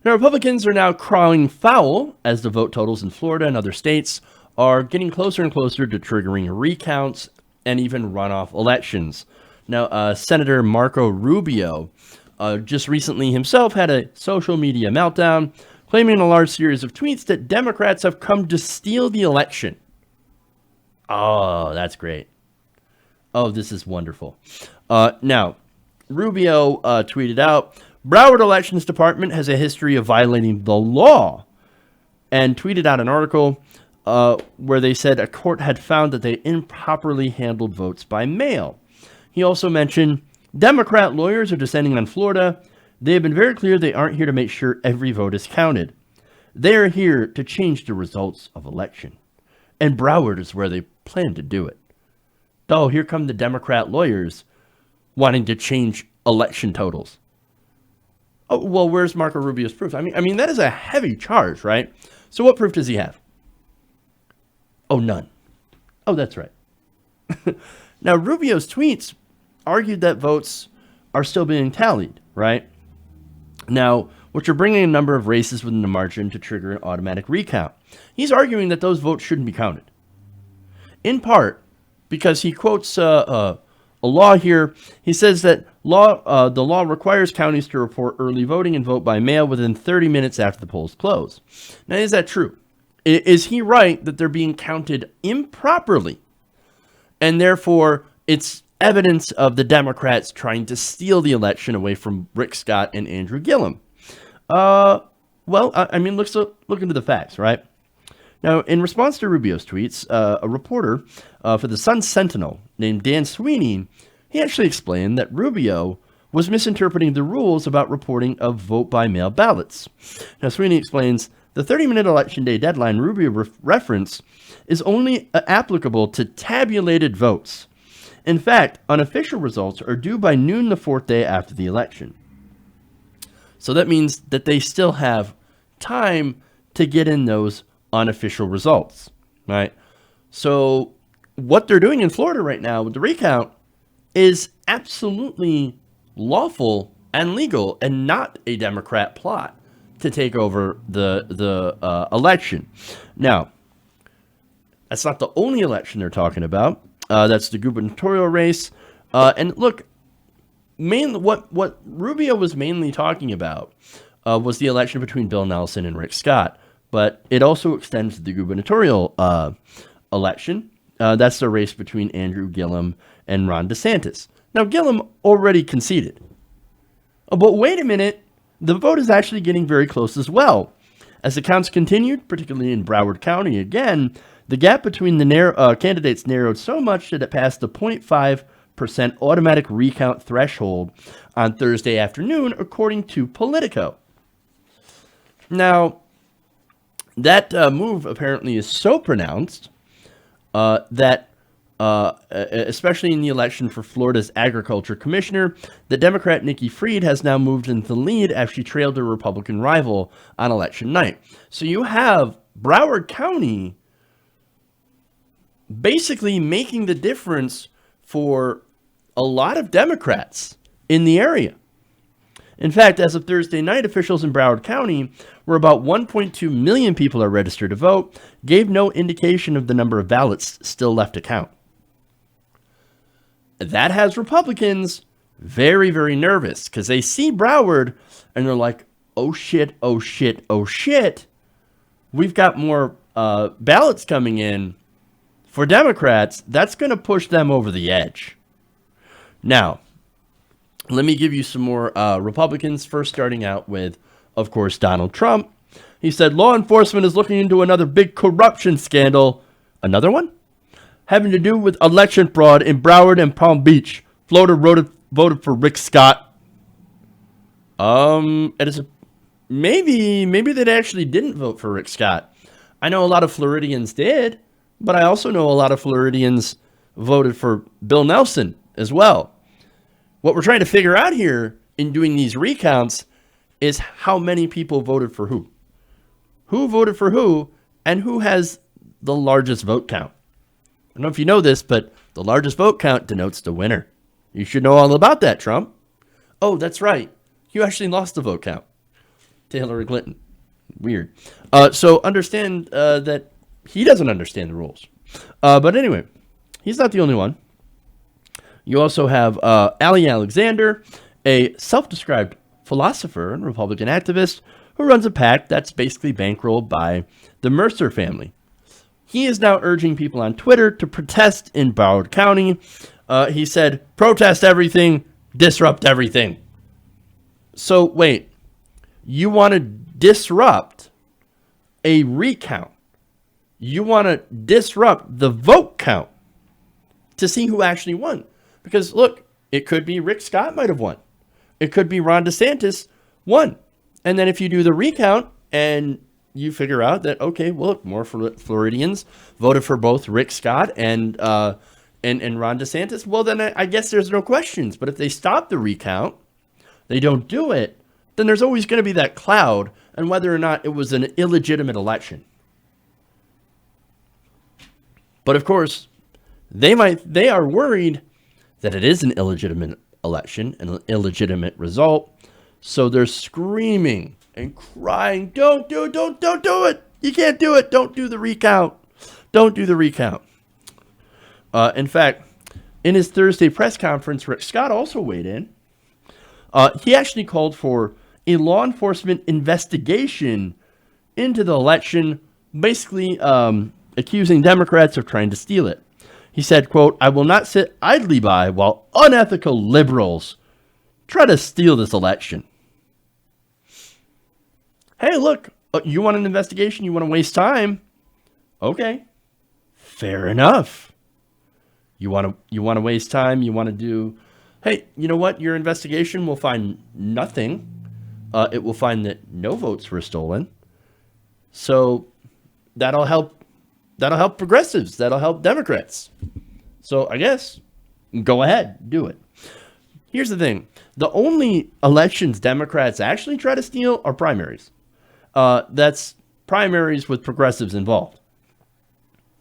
Now, Republicans are now crying foul as the vote totals in Florida and other states are getting closer and closer to triggering recounts and even runoff elections. Now, Senator Marco Rubio just recently himself had a social media meltdown, claiming in a large series of tweets that Democrats have come to steal the election. Oh, that's great. Oh, this is wonderful. Now, Rubio tweeted out, Broward Elections Department has a history of violating the law, and tweeted out an article where they said a court had found that they improperly handled votes by mail. He also mentioned Democrat lawyers are descending on Florida. They have been very clear they aren't here to make sure every vote is counted. They are here to change the results of election. And Broward is where they plan to do it. Oh, here come the Democrat lawyers wanting to change election totals. Oh, well, where's Marco Rubio's proof? I mean, that is a heavy charge, right? So what proof does he have? Oh, none. Oh, that's right. Now, Rubio's tweets argued that votes are still being tallied, right? Now, which are bringing a number of races within the margin to trigger an automatic recount. He's arguing that those votes shouldn't be counted. In part, because he quotes a law here. He says that the law requires counties to report early voting and vote by mail within 30 minutes after the polls close. Now, is that true? Is he right that they're being counted improperly? And therefore, it's evidence of the Democrats trying to steal the election away from Rick Scott and Andrew Gillum. Well, I mean, look into the facts, right? Now, in response to Rubio's tweets, a reporter for the Sun-Sentinel named Dan Sweeney, he actually explained that Rubio was misinterpreting the rules about reporting of vote-by-mail ballots. Now, Sweeney explains, the 30-minute Election Day deadline Rubio referenced is only applicable to tabulated votes. In fact, unofficial results are due by noon the fourth day after the election. So that means that they still have time to get in those unofficial results, right? So what they're doing in Florida right now with the recount is absolutely lawful and legal and not a Democrat plot to take over the election. Now, that's not the only election they're talking about. That's the gubernatorial race. And look, what Rubio was mainly talking about was the election between Bill Nelson and Rick Scott. But it also extends to the gubernatorial election. That's the race between Andrew Gillum and Ron DeSantis. Now, Gillum already conceded. But wait a minute. The vote is actually getting very close as well. As the counts continued, particularly in Broward County again, the gap between the candidates narrowed so much that it passed the 0.5% automatic recount threshold on Thursday afternoon, according to Politico. Now, that move apparently is so pronounced that, especially in the election for Florida's agriculture commissioner, the Democrat Nikki Fried has now moved into the lead as she trailed her Republican rival on election night. So you have Broward County basically making the difference for a lot of Democrats in the area. In fact, as of Thursday night, officials in Broward County, where about 1.2 million people are registered to vote, gave no indication of the number of ballots still left to count. That has Republicans very, very nervous because they see Broward and they're like, oh shit, oh shit, oh shit. We've got more ballots coming in for Democrats. That's going to push them over the edge. Now, let me give you some more Republicans, first starting out with, of course, Donald Trump. He said, law enforcement is looking into another big corruption scandal. Another one? Having to do with election fraud in Broward and Palm Beach. Florida voted for Rick Scott. Maybe they actually didn't vote for Rick Scott. I know a lot of Floridians did, but I also know a lot of Floridians voted for Bill Nelson as well. What we're trying to figure out here in doing these recounts is how many people voted for who. Who voted for who, and who has the largest vote count. I don't know if you know this, but the largest vote count denotes the winner. You should know all about that, Trump. Oh, that's right. You actually lost the vote count. to Hillary Clinton. Weird. So understand that he doesn't understand the rules. But anyway, he's not the only one. You also have Ali Alexander, a self-described philosopher and Republican activist who runs a PAC that's basically bankrolled by the Mercer family. He is now urging people on Twitter to protest in Broward County. He said, protest everything, disrupt everything. So wait, you want to disrupt a recount? You want to disrupt the vote count to see who actually won? Because look, it could be Rick Scott might have won. It could be Ron DeSantis won. And then if you do the recount and you figure out that, okay, well, look, more Floridians voted for both Rick Scott and Ron DeSantis, well, then I guess there's no questions. But if they stop the recount, they don't do it, then there's always going to be that cloud on whether or not it was an illegitimate election. But of course, they are worried that it is an illegitimate election, an illegitimate result. So they're screaming and crying, don't do it. You can't do it. Don't do the recount. Don't do the recount. In fact, in his Thursday press conference, Rick Scott also weighed in. He actually called for a law enforcement investigation into the election, basically accusing Democrats of trying to steal it. He said, quote, I will not sit idly by while unethical liberals try to steal this election. Hey, look, you want an investigation? You want to waste time? Okay, fair enough. You want to waste time? You want to do, hey, you know what? Your investigation will find nothing. It will find that no votes were stolen. So that'll help progressives. That'll help Democrats. So I guess go ahead, do it. Here's the thing. The only elections Democrats actually try to steal are primaries. That's primaries with progressives involved.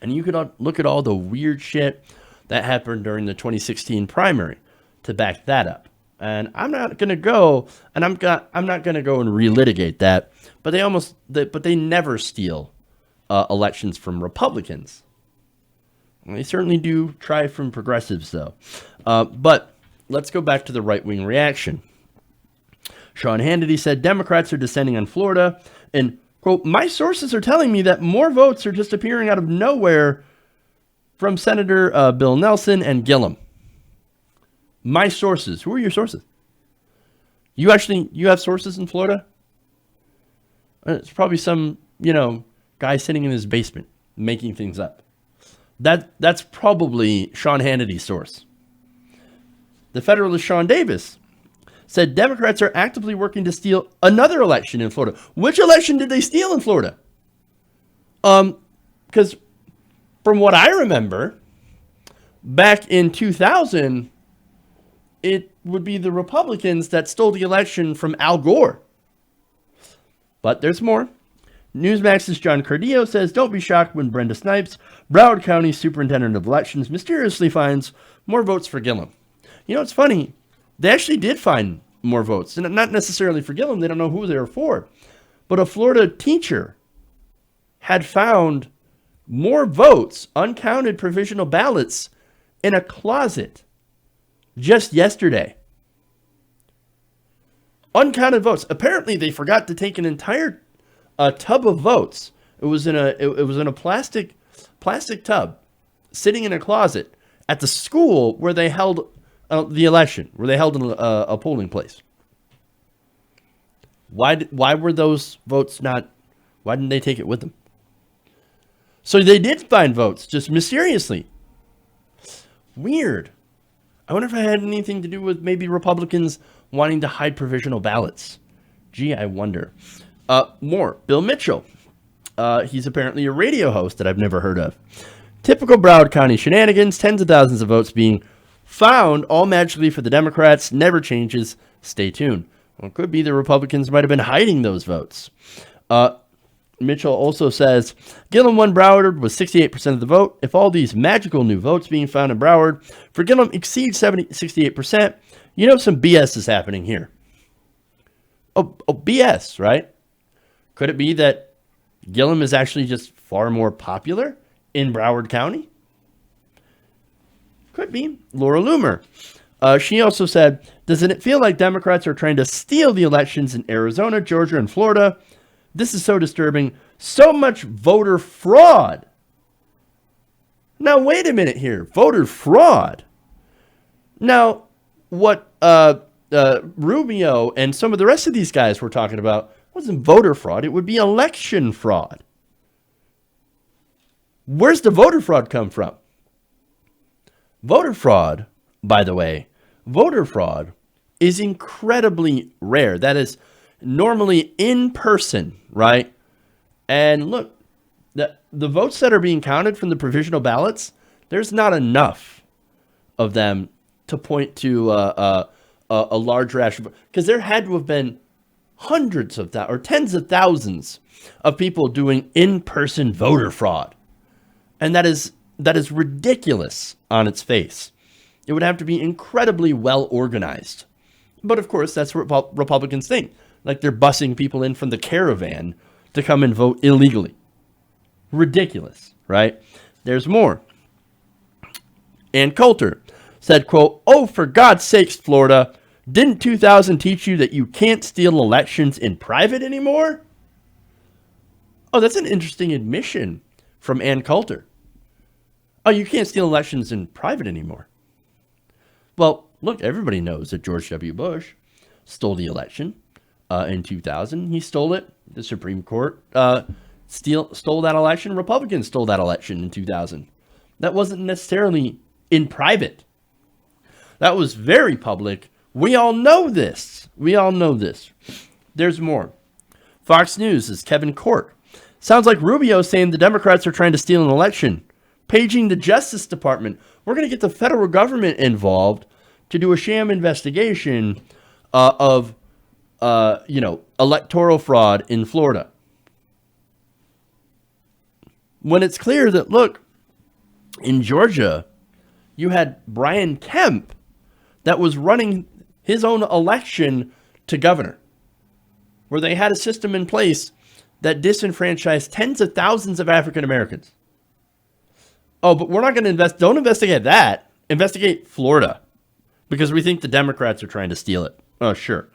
And you could look at all the weird shit that happened during the 2016 primary to back that up. And I'm not going to go and I'm not going to go and relitigate that, but they never steal elections from Republicans. They certainly do try from progressives, though. But let's go back to the right-wing reaction. Sean Hannity said Democrats are descending on Florida, and, quote, my sources are telling me that more votes are just appearing out of nowhere from Senator Bill Nelson and Gillum. My sources. Who are your sources? You have sources in Florida? It's probably some, guy sitting in his basement making things up. That's probably Sean Hannity's source. The Federalist Sean Davis said Democrats are actively working to steal another election in Florida. Which election did they steal in Florida? Because from what I remember, back in 2000, it would be the Republicans that stole the election from Al Gore. But there's more. Newsmax's John Cardillo says, don't be shocked when Brenda Snipes, Broward County Superintendent of Elections, mysteriously finds more votes for Gillum. It's funny. They actually did find more votes. And not necessarily for Gillum. They don't know who they were for. But a Florida teacher had found more votes, uncounted provisional ballots, in a closet just yesterday. Uncounted votes. Apparently, they forgot to take an entire tub of votes. It was in a plastic tub, sitting in a closet at the school where they held the election, where they held a polling place. Why were those votes not? Why didn't they take it with them? So they did find votes, just mysteriously. Weird. I wonder if it had anything to do with maybe Republicans wanting to hide provisional ballots. Gee, I wonder. More. Bill Mitchell. He's apparently a radio host that I've never heard of. Typical Broward County shenanigans, tens of thousands of votes being found, all magically for the Democrats, never changes. Stay tuned. Well, it could be the Republicans might have been hiding those votes. Mitchell also says, Gillum won Broward with 68% of the vote. If all these magical new votes being found in Broward for Gillum exceed 68%, some BS is happening here. Oh, BS, right? Could it be that Gillum is actually just far more popular in Broward County? Could be. Laura Loomer. She also said, doesn't it feel like Democrats are trying to steal the elections in Arizona, Georgia, and Florida? This is so disturbing. So much voter fraud. Now, wait a minute here. Voter fraud. Now, what Rubio and some of the rest of these guys were talking about wasn't voter fraud. It would be election fraud. Where's the voter fraud come from? Voter fraud, by the way, voter fraud is incredibly rare. That is normally in person, right? And look, the votes that are being counted from the provisional ballots, there's not enough of them to point to a large rash, because there had to have been hundreds of or tens of thousands of people doing in-person voter fraud. And that is ridiculous on its face. It would have to be incredibly well organized. But of course, that's what Republicans think. Like they're busing people in from the caravan to come and vote illegally. Ridiculous, right? There's more. Ann Coulter said, quote, "Oh, for God's sakes, Florida, didn't 2000 teach you that you can't steal elections in private anymore?" Oh, that's an interesting admission from Ann Coulter. Oh, you can't steal elections in private anymore. Well, look, everybody knows that George W. Bush stole the election in 2000. He stole it. The Supreme Court stole that election. Republicans stole that election in 2000. That wasn't necessarily in private. That was very public. We all know this. There's more. Fox News is Kevin Cork. Sounds like Rubio saying the Democrats are trying to steal an election. Paging the Justice Department. We're going to get the federal government involved to do a sham investigation of electoral fraud in Florida. When it's clear that, look, in Georgia, you had Brian Kemp that was running his own election to governor, where they had a system in place that disenfranchised tens of thousands of African Americans. Oh, but we're not going to don't investigate that. Investigate Florida, because we think the Democrats are trying to steal it. Oh, sure.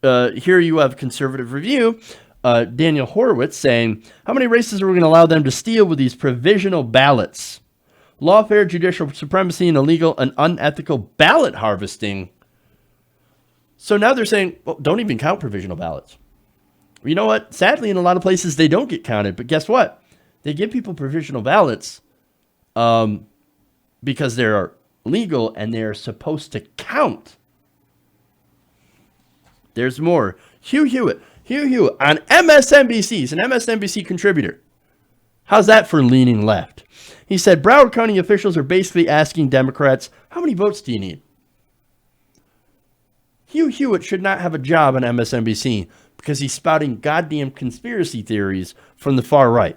Here you have Conservative Review, Daniel Horowitz saying, how many races are we going to allow them to steal with these provisional ballots? Lawfare, judicial supremacy, and illegal and unethical ballot harvesting. So now they're saying, well, don't even count provisional ballots. You know what? Sadly, in a lot of places, they don't get counted. But guess what? They give people provisional ballots because they're legal and they're supposed to count. There's more. Hugh Hewitt on MSNBC. He's an MSNBC contributor. How's that for leaning left? He said, Broward County officials are basically asking Democrats, how many votes do you need? Hugh Hewitt should not have a job on MSNBC because he's spouting goddamn conspiracy theories from the far right.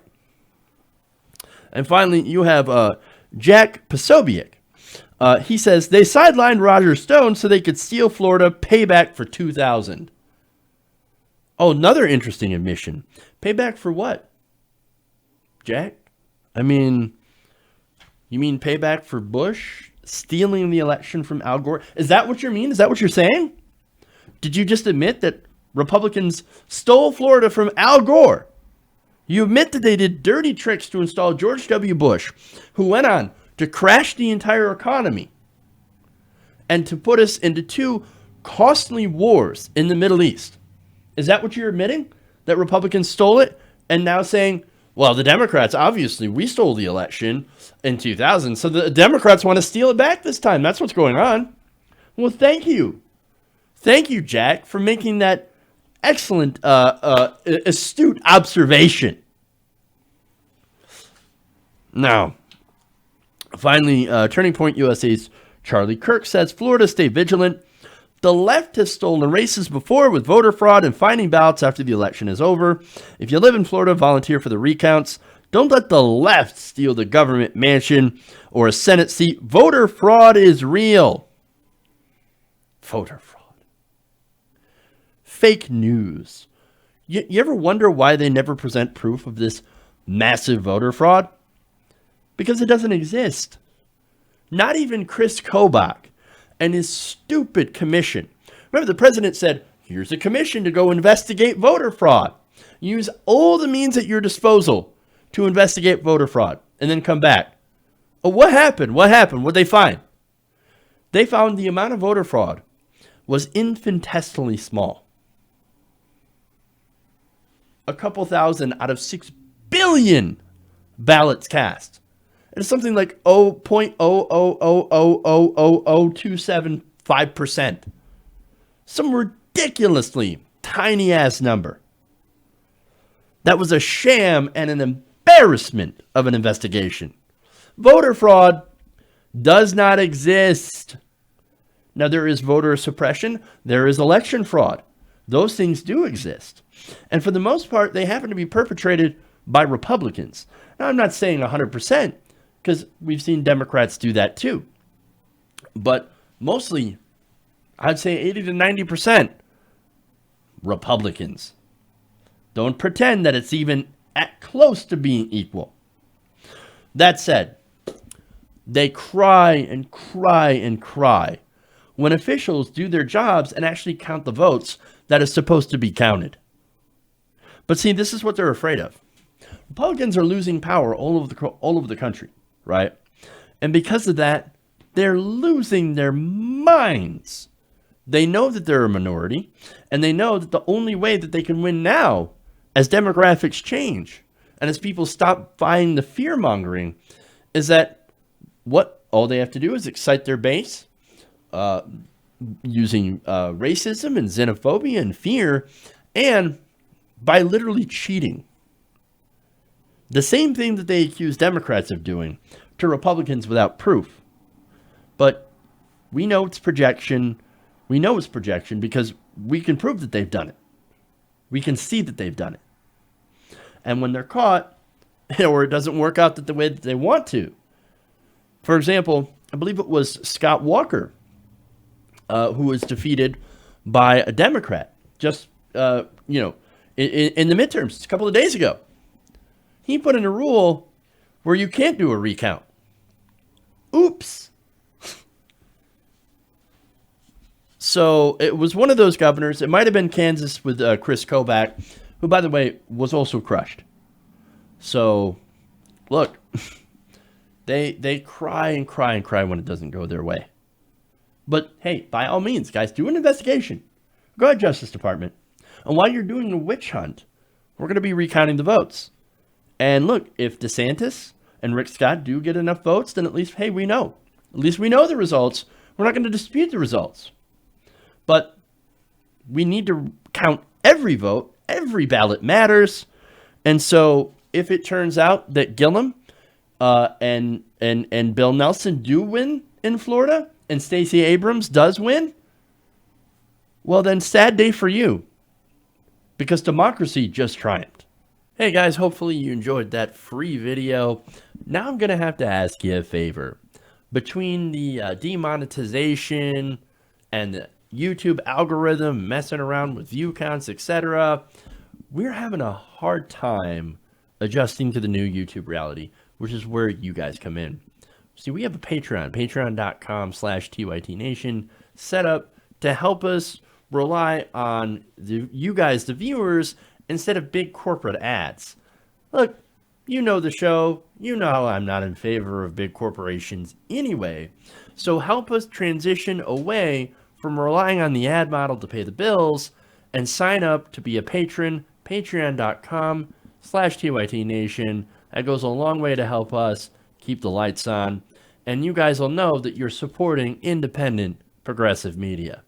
And finally, you have Jack Posobiec. He says, they sidelined Roger Stone so they could steal Florida, payback for 2000. Oh, another interesting admission. Payback for what? Jack? I mean, you mean payback for Bush stealing the election from Al Gore? Is that what you mean? Is that what you're saying? Did you just admit that Republicans stole Florida from Al Gore? You admit that they did dirty tricks to install George W. Bush, who went on to crash the entire economy and to put us into two costly wars in the Middle East. Is that what you're admitting? That Republicans stole it and now saying, well, the Democrats, obviously, we stole the election in 2000, so the Democrats want to steal it back this time. That's what's going on. Well, thank you. Thank you, Jack, for making that excellent, astute observation. Now, finally, Turning Point USA's Charlie Kirk says, Florida, stay vigilant. The left has stolen races before with voter fraud and finding ballots after the election is over. If you live in Florida, volunteer for the recounts. Don't let the left steal the government mansion or a Senate seat. Voter fraud is real. Voter fraud. Fake news. You ever wonder why they never present proof of this massive voter fraud? Because it doesn't exist. Not even Chris Kobach and his stupid commission. Remember, the president said, here's a commission to go investigate voter fraud. Use all the means at your disposal to investigate voter fraud and then come back. Oh, what happened? What happened? What'd they find? They found the amount of voter fraud was infinitesimally small. A couple thousand out of 6 billion ballots cast. It's something like 0.000000027.5%. Some ridiculously tiny ass number. That was a sham and an embarrassment of an investigation. Voter fraud does not exist. Now, there is voter suppression. There is election fraud. Those things do exist. And for the most part, they happen to be perpetrated by Republicans. Now, I'm not saying 100%, because we've seen Democrats do that too. But mostly, I'd say 80 to 90% Republicans. Don't pretend that it's even at close to being equal. That said, they cry and cry and cry when officials do their jobs and actually count the votes that is supposed to be counted. But see, this is what they're afraid of. Republicans are losing power all over the country, right? And because of that, they're losing their minds. They know that they're a minority, and they know that the only way that they can win now, as demographics change, and as people stop buying the fear-mongering, is that what all they have to do is excite their base, using racism and xenophobia and fear, and by literally cheating. The same thing that they accuse Democrats of doing to Republicans without proof. But we know it's projection. We know it's projection because we can prove that they've done it. We can see that they've done it. And when they're caught, or it doesn't work out the way that they want to. For example, I believe it was Scott Walker who was defeated by a Democrat just, in the midterms a couple of days ago. He put in a rule where you can't do a recount. Oops. So it was one of those governors. It might have been Kansas with Chris Kobach, who, by the way, was also crushed. So, look, they cry and cry and cry when it doesn't go their way. But hey, by all means, guys, do an investigation. Go ahead, Justice Department. And while you're doing the witch hunt, we're going to be recounting the votes. And look, if DeSantis and Rick Scott do get enough votes, then at least, hey, we know. At least we know the results. We're not going to dispute the results. But we need to count every vote. Every ballot matters. And so if it turns out that Gillum and Bill Nelson do win in Florida, and Stacey Abrams does win, well then, sad day for you. Because democracy just triumphed. Hey guys, hopefully you enjoyed that free video. Now I'm going to have to ask you a favor. Between the demonetization and the YouTube algorithm messing around with view counts, etc., we're having a hard time adjusting to the new YouTube reality, which is where you guys come in. See, we have a Patreon, patreon.com/TYTNation, set up to help us rely on you guys, the viewers, instead of big corporate ads. Look, you know the show. You know I'm not in favor of big corporations anyway. So help us transition away from relying on the ad model to pay the bills and sign up to be a patron, patreon.com/TYTNation. That goes a long way to help us keep the lights on. And you guys will know that you're supporting independent progressive media.